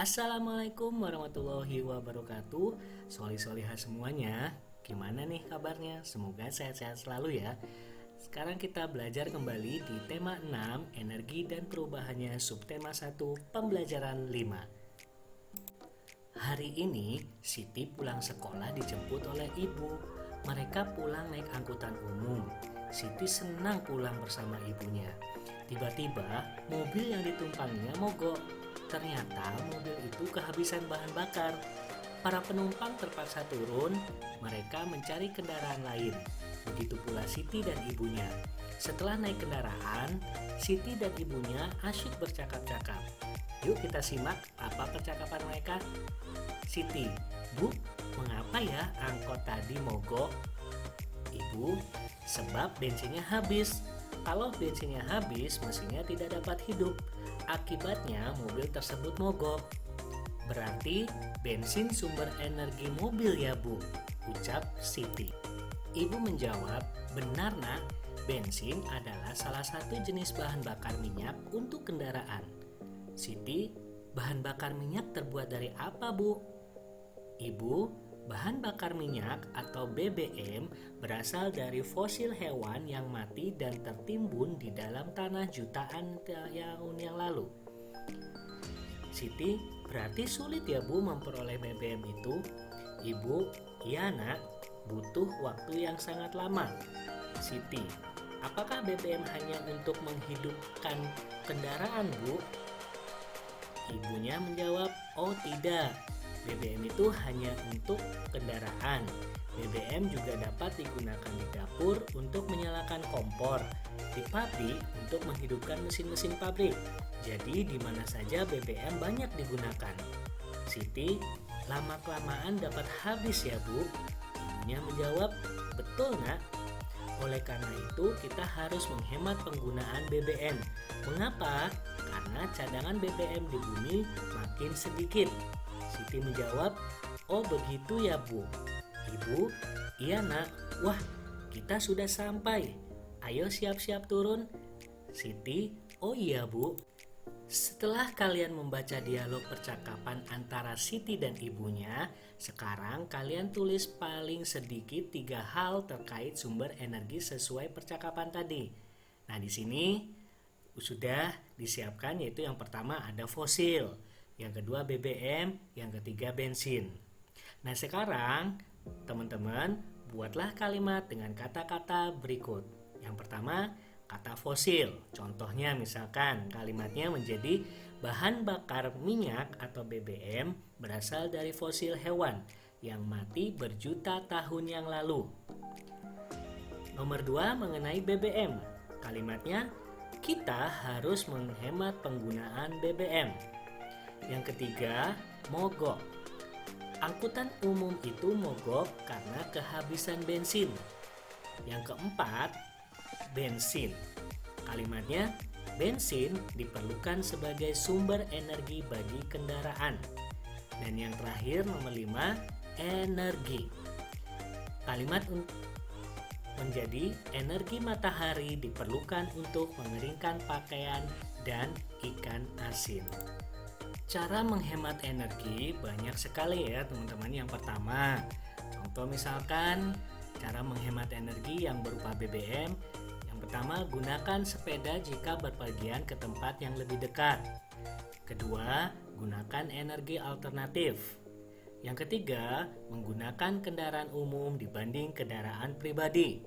Assalamualaikum warahmatullahi wabarakatuh. Soli-solihah semuanya. Gimana nih kabarnya? Semoga sehat-sehat selalu ya. Sekarang kita belajar kembali di tema 6 energi dan perubahannya, subtema 1 pembelajaran 5. Hari ini Siti pulang sekolah dijemput oleh ibu. Mereka pulang naik angkutan umum. Siti senang pulang bersama ibunya. Tiba-tiba mobil yang ditumpanginya mogok. Ternyata mobil itu kehabisan bahan bakar. Para penumpang terpaksa turun. Mereka mencari kendaraan lain. Begitu pula Siti dan ibunya. Setelah naik kendaraan, Siti dan ibunya asyik bercakap-cakap. Yuk kita simak apa percakapan mereka. Siti, Bu, mengapa ya angkot tadi mogok? Ibu, sebab bensinnya habis. Kalau bensinnya habis, mesinnya tidak dapat hidup. Akibatnya mobil tersebut mogok. Berarti bensin sumber energi mobil ya, Bu, ucap Siti. Ibu menjawab, benar nak, bensin adalah salah satu jenis bahan bakar minyak untuk kendaraan. Siti, bahan bakar minyak terbuat dari apa, Bu? Ibu, bahan bakar minyak atau BBM berasal dari fosil hewan yang mati dan tertimbun di dalam tanah jutaan tahun yang lalu. Siti, berarti sulit ya Bu memperoleh BBM itu? Ibu, iya nak, butuh waktu yang sangat lama. Siti, apakah BBM hanya untuk menghidupkan kendaraan, Bu? Ibunya menjawab, oh tidak. BBM itu hanya untuk kendaraan. BBM juga dapat digunakan di dapur untuk menyalakan kompor, di pabrik untuk menghidupkan mesin-mesin pabrik. Jadi di mana saja BBM banyak digunakan. Siti, lama-kelamaan dapat habis ya Bu? Ibunya menjawab, betul nak. Oleh karena itu kita harus menghemat penggunaan BBM. Mengapa? Karena cadangan BBM di bumi makin sedikit. Siti menjawab, oh begitu ya Bu. Ibu, iya nak. Wah, kita sudah sampai. Ayo siap-siap turun. Siti, oh iya Bu. Setelah kalian membaca dialog percakapan antara Siti dan ibunya, sekarang kalian tulis paling sedikit 3 hal terkait sumber energi sesuai percakapan tadi. Nah, di sini sudah disiapkan, yaitu yang pertama ada fosil, yang kedua BBM, yang ketiga bensin. Nah, sekarang teman-teman buatlah kalimat dengan kata-kata berikut. Yang pertama, kata fosil. Contohnya misalkan kalimatnya menjadi bahan bakar minyak atau BBM berasal dari fosil hewan yang mati berjuta tahun yang lalu. Nomor 2 mengenai BBM. Kalimatnya, kita harus menghemat penggunaan BBM. Yang ketiga, mogok. Angkutan umum itu mogok karena kehabisan bensin. Yang keempat, bensin. Kalimatnya, bensin diperlukan sebagai sumber energi bagi kendaraan. Dan yang terakhir, nomor 5, energi. Kalimat menjadi energi matahari diperlukan untuk mengeringkan pakaian dan ikan asin. Cara menghemat energi banyak sekali ya teman-teman. Yang pertama, contoh misalkan cara menghemat energi yang berupa BBM. Yang pertama, gunakan sepeda jika berpergian ke tempat yang lebih dekat. Kedua, gunakan energi alternatif. Yang ketiga, menggunakan kendaraan umum dibanding kendaraan pribadi.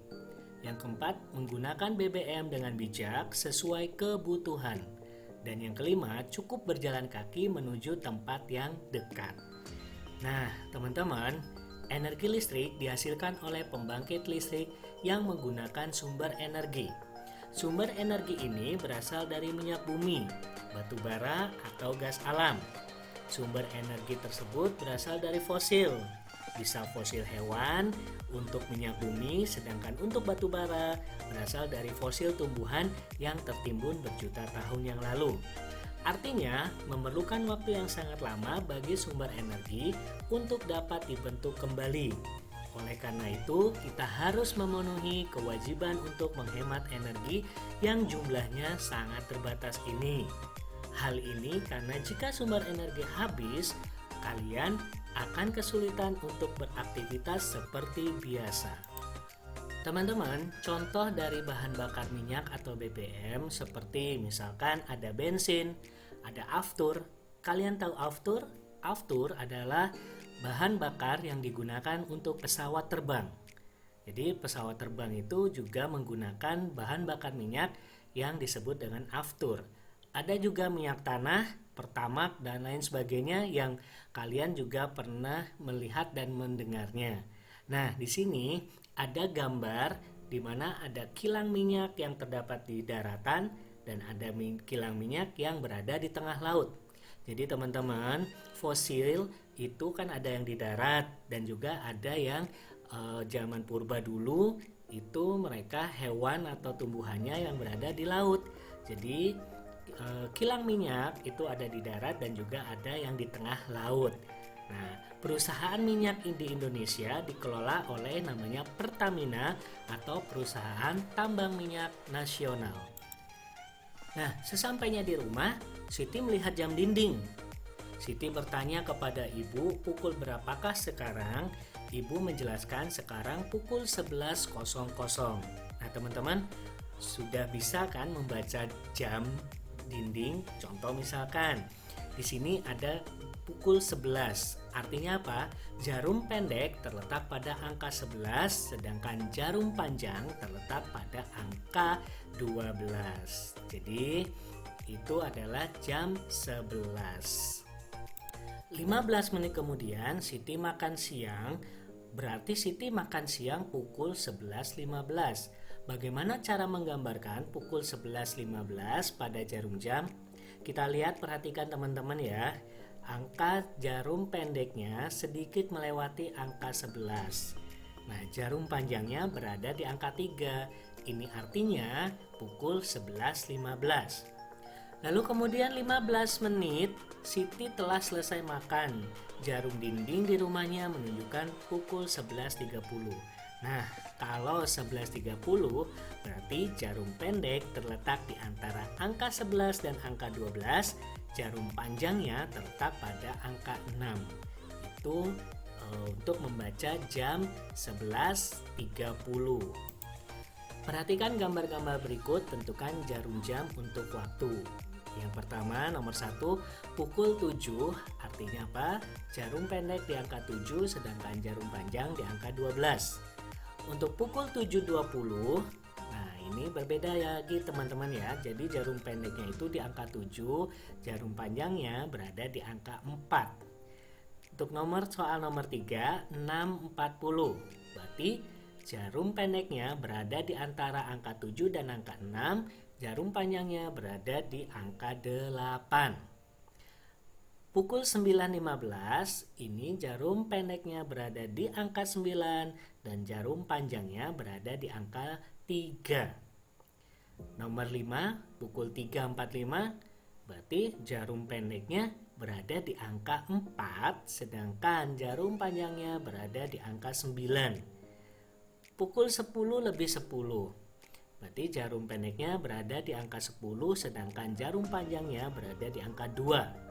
Yang keempat, menggunakan BBM dengan bijak sesuai kebutuhan. Dan yang kelima, cukup berjalan kaki menuju tempat yang dekat. Nah, teman-teman, energi listrik dihasilkan oleh pembangkit listrik yang menggunakan sumber energi. Sumber energi ini berasal dari minyak bumi, batu bara, atau gas alam. Sumber energi tersebut berasal dari fosil. Bisa fosil hewan untuk minyak bumi, sedangkan untuk batu bara berasal dari fosil tumbuhan yang tertimbun berjuta tahun yang lalu. Artinya, memerlukan waktu yang sangat lama bagi sumber energi untuk dapat dibentuk kembali. Oleh karena itu, kita harus memenuhi kewajiban untuk menghemat energi yang jumlahnya sangat terbatas ini. Hal ini karena jika sumber energi habis, kalian akan kesulitan untuk beraktivitas seperti biasa. Teman-teman, contoh dari bahan bakar minyak atau BBM seperti misalkan ada bensin, ada aftur. Kalian tahu aftur? Aftur adalah bahan bakar yang digunakan untuk pesawat terbang. Jadi pesawat terbang itu juga menggunakan bahan bakar minyak yang disebut dengan aftur. Ada juga minyak tanah, pertamax dan lain sebagainya yang kalian juga pernah melihat dan mendengarnya. Nah, di sini ada gambar di mana ada kilang minyak yang terdapat di daratan dan ada kilang minyak yang berada di tengah laut. Jadi teman-teman, fosil itu kan ada yang di darat dan juga ada yang zaman purba dulu itu mereka hewan atau tumbuhannya yang berada di laut. Jadi kilang minyak itu ada di darat dan juga ada yang di tengah laut. Nah, perusahaan minyak di Indonesia dikelola oleh namanya Pertamina atau Perusahaan Tambang Minyak Nasional. Nah, sesampainya di rumah, Siti melihat jam dinding. Siti bertanya kepada ibu, pukul berapakah sekarang? Ibu menjelaskan sekarang pukul 11.00. Nah, teman-teman, sudah bisa kan membaca jam dinding? Contoh misalkan, di sini ada pukul 11. Artinya apa? Jarum pendek terletak pada angka 11, sedangkan jarum panjang terletak pada angka 12. Jadi, itu adalah jam 11. 15 menit kemudian Siti makan siang, berarti Siti makan siang pukul 11.15. Bagaimana cara menggambarkan pukul 11.15 pada jarum jam? Kita lihat, perhatikan teman-teman ya. Angka jarum pendeknya sedikit melewati angka 11. Nah, jarum panjangnya berada di angka 3. Ini artinya pukul 11.15. Lalu kemudian 15 menit Siti telah selesai makan. Jarum dinding di rumahnya menunjukkan pukul 11.30. Nah, kalau 11.30 berarti jarum pendek terletak di antara angka 11 dan angka 12. Jarum panjangnya terletak pada angka 6. Itu untuk membaca jam 11.30. Perhatikan gambar-gambar berikut, tentukan jarum jam untuk waktu. Yang pertama, nomor 1, pukul 7, artinya apa? Jarum pendek di angka 7, sedangkan jarum panjang di angka 12. Untuk pukul 7.20, nah ini berbeda lagi teman-teman ya. Jadi jarum pendeknya itu di angka 7, jarum panjangnya berada di angka 4. Untuk soal nomor 3, 6.40. Berarti jarum pendeknya berada di antara angka 7 dan angka 6, jarum panjangnya berada di angka 8. Pukul 9.15, ini jarum pendeknya berada di angka 9 dan jarum panjangnya berada di angka 3. Nomor 5, pukul 3.45, berarti jarum pendeknya berada di angka 4, sedangkan jarum panjangnya berada di angka 9. Pukul 10:10, berarti jarum pendeknya berada di angka 10, sedangkan jarum panjangnya berada di angka 2.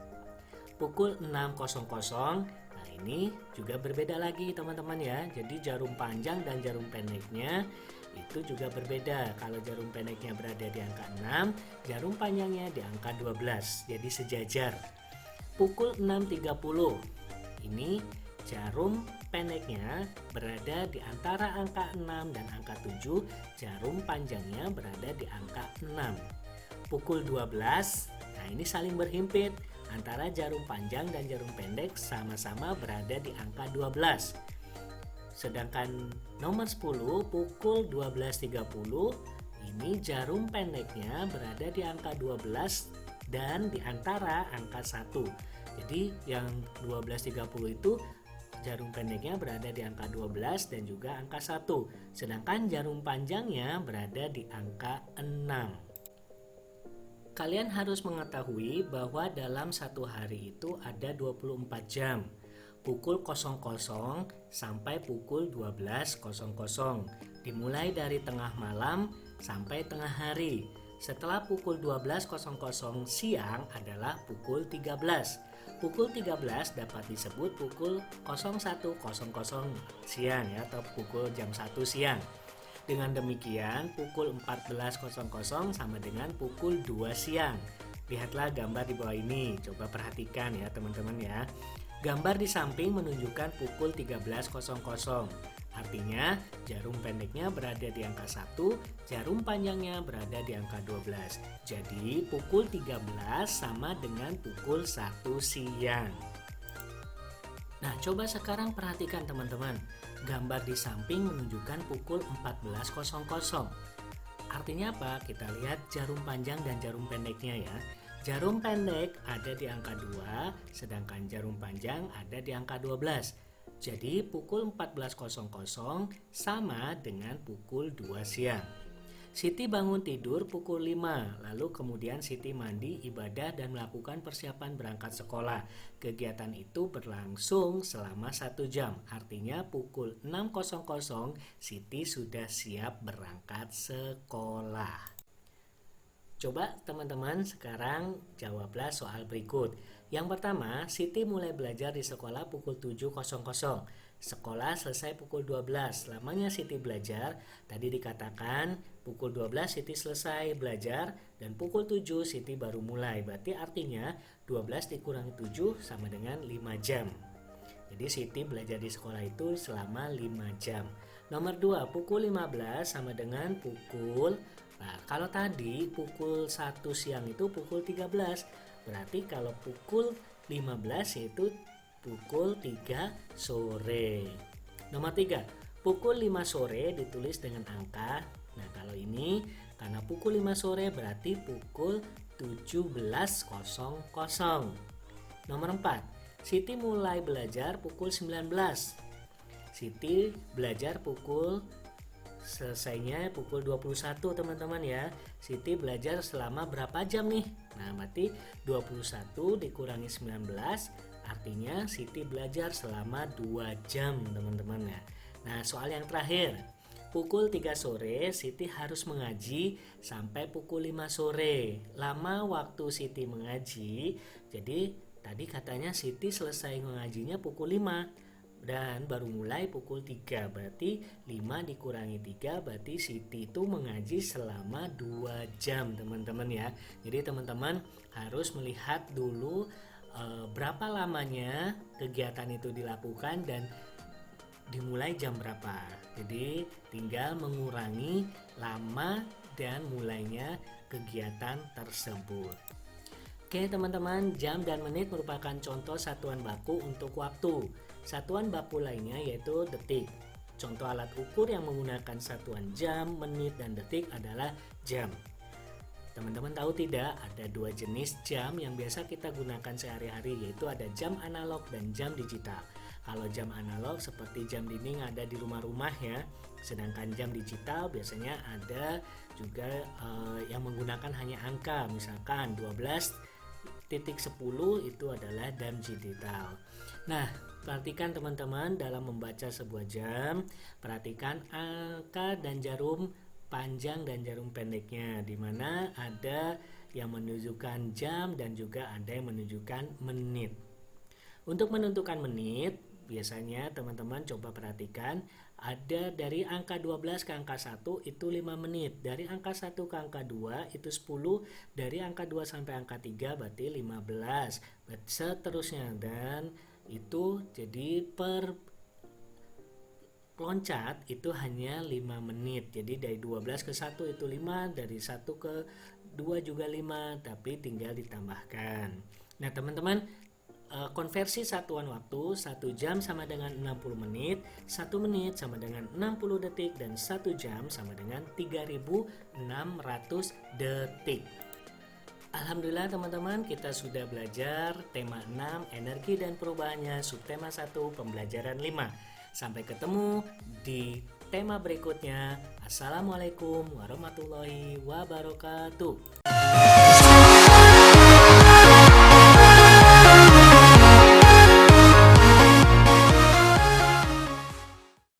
Pukul 6.00, nah ini juga berbeda lagi teman-teman ya. Jadi jarum panjang dan jarum pendeknya itu juga berbeda. Kalau jarum pendeknya berada di angka 6, jarum panjangnya di angka 12, jadi sejajar. Pukul 6.30, ini jarum pendeknya berada di antara angka 6 dan angka 7, jarum panjangnya berada di angka 6. Pukul 12, nah ini saling berhimpit. Antara jarum panjang dan jarum pendek sama-sama berada di angka 12. Sedangkan nomor 10, pukul 12.30, ini jarum pendeknya berada di angka 12 dan di antara angka 1. Jadi yang 12.30 itu jarum pendeknya berada di angka 12 dan juga angka 1. Sedangkan jarum panjangnya berada di angka 6. Kalian harus mengetahui bahwa dalam satu hari itu ada 24 jam. Pukul 00 sampai pukul 12.00. Dimulai dari tengah malam sampai tengah hari. Setelah pukul 12.00 siang adalah pukul 13. Pukul 13 dapat disebut pukul 01.00 siang ya, atau pukul jam 1 siang. Dengan demikian pukul 14.00 sama dengan pukul 2 siang. Lihatlah gambar di bawah ini, coba perhatikan ya teman-teman ya. Gambar di samping menunjukkan pukul 13.00. Artinya jarum pendeknya berada di angka 1, jarum panjangnya berada di angka 12. Jadi pukul 13 sama dengan pukul 1 siang. Nah, coba sekarang perhatikan teman-teman. Gambar di samping menunjukkan pukul 14.00. Artinya apa? Kita lihat jarum panjang dan jarum pendeknya ya. Jarum pendek ada di angka 2, sedangkan jarum panjang ada di angka 12. Jadi pukul 14.00 sama dengan pukul 2 siang. Siti bangun tidur pukul 5, lalu kemudian Siti mandi, ibadah dan melakukan persiapan berangkat sekolah. Kegiatan itu berlangsung selama 1 jam, artinya pukul 6.00 Siti sudah siap berangkat sekolah. Coba teman-teman sekarang jawablah soal berikut. Yang pertama, Siti mulai belajar di sekolah pukul 7.00. Sekolah selesai pukul 12. Lamanya Siti belajar, tadi dikatakan pukul 12 Siti selesai belajar dan pukul 7 Siti baru mulai. Berarti artinya 12 dikurangi 7 sama dengan 5 jam. Jadi Siti belajar di sekolah itu selama 5 jam. Nomor 2, pukul 15 sama dengan pukul. Nah, kalau tadi pukul 1 siang itu pukul 13. Berarti kalau pukul 15 yaitu pukul 3 sore. Nomor 3, pukul 5 sore ditulis dengan angka. Nah, kalau ini karena pukul 5 sore berarti pukul 17.00. Nomor 4, Siti mulai belajar pukul 19. Siti belajar selesainya pukul 21 teman-teman ya. Siti belajar selama berapa jam nih? Nah, berarti 21 dikurangi 19 artinya Siti belajar selama 2 jam teman-teman ya. Nah, soal yang terakhir. Pukul 3 sore Siti harus mengaji sampai pukul 5 sore. Lama waktu Siti mengaji. Jadi tadi katanya Siti selesai mengajinya pukul 5. Dan baru mulai pukul 3, berarti 5 dikurangi 3 berarti Siti itu mengaji selama 2 jam teman-teman ya. Jadi teman-teman harus melihat dulu berapa lamanya kegiatan itu dilakukan dan dimulai jam berapa. Jadi tinggal mengurangi lama dan mulainya kegiatan tersebut. Oke teman-teman, jam dan menit merupakan contoh satuan baku untuk waktu. Satuan baku lainnya yaitu detik. Contoh alat ukur yang menggunakan satuan jam, menit, dan detik adalah jam. Teman-teman tahu tidak, ada 2 jenis jam yang biasa kita gunakan sehari-hari, yaitu ada jam analog dan jam digital. Kalau jam analog seperti jam dinding ada di rumah-rumah ya. Sedangkan jam digital biasanya ada juga yang menggunakan hanya angka, misalkan 12.10 itu adalah jam digital. Nah, perhatikan teman-teman dalam membaca sebuah jam, perhatikan angka dan jarum panjang dan jarum pendeknya, di mana ada yang menunjukkan jam dan juga ada yang menunjukkan menit. Untuk menentukan menit, biasanya teman-teman coba perhatikan ada dari angka 12 ke angka 1 itu 5 menit, dari angka 1 ke angka 2 itu 10, dari angka 2 sampai angka 3 berarti 15, seterusnya, dan itu jadi per loncat itu hanya 5 menit. Jadi dari 12 ke 1 itu 5, dari 1 ke 2 juga 5, tapi tinggal ditambahkan. Nah teman-teman, konversi satuan waktu 1 jam sama dengan 60 menit, 1 menit sama dengan 60 detik, dan 1 jam sama dengan 3600 detik. Alhamdulillah teman-teman, kita sudah belajar tema 6 energi dan perubahannya, subtema 1 pembelajaran 5. Sampai ketemu di tema berikutnya. Assalamualaikum warahmatullahi wabarakatuh.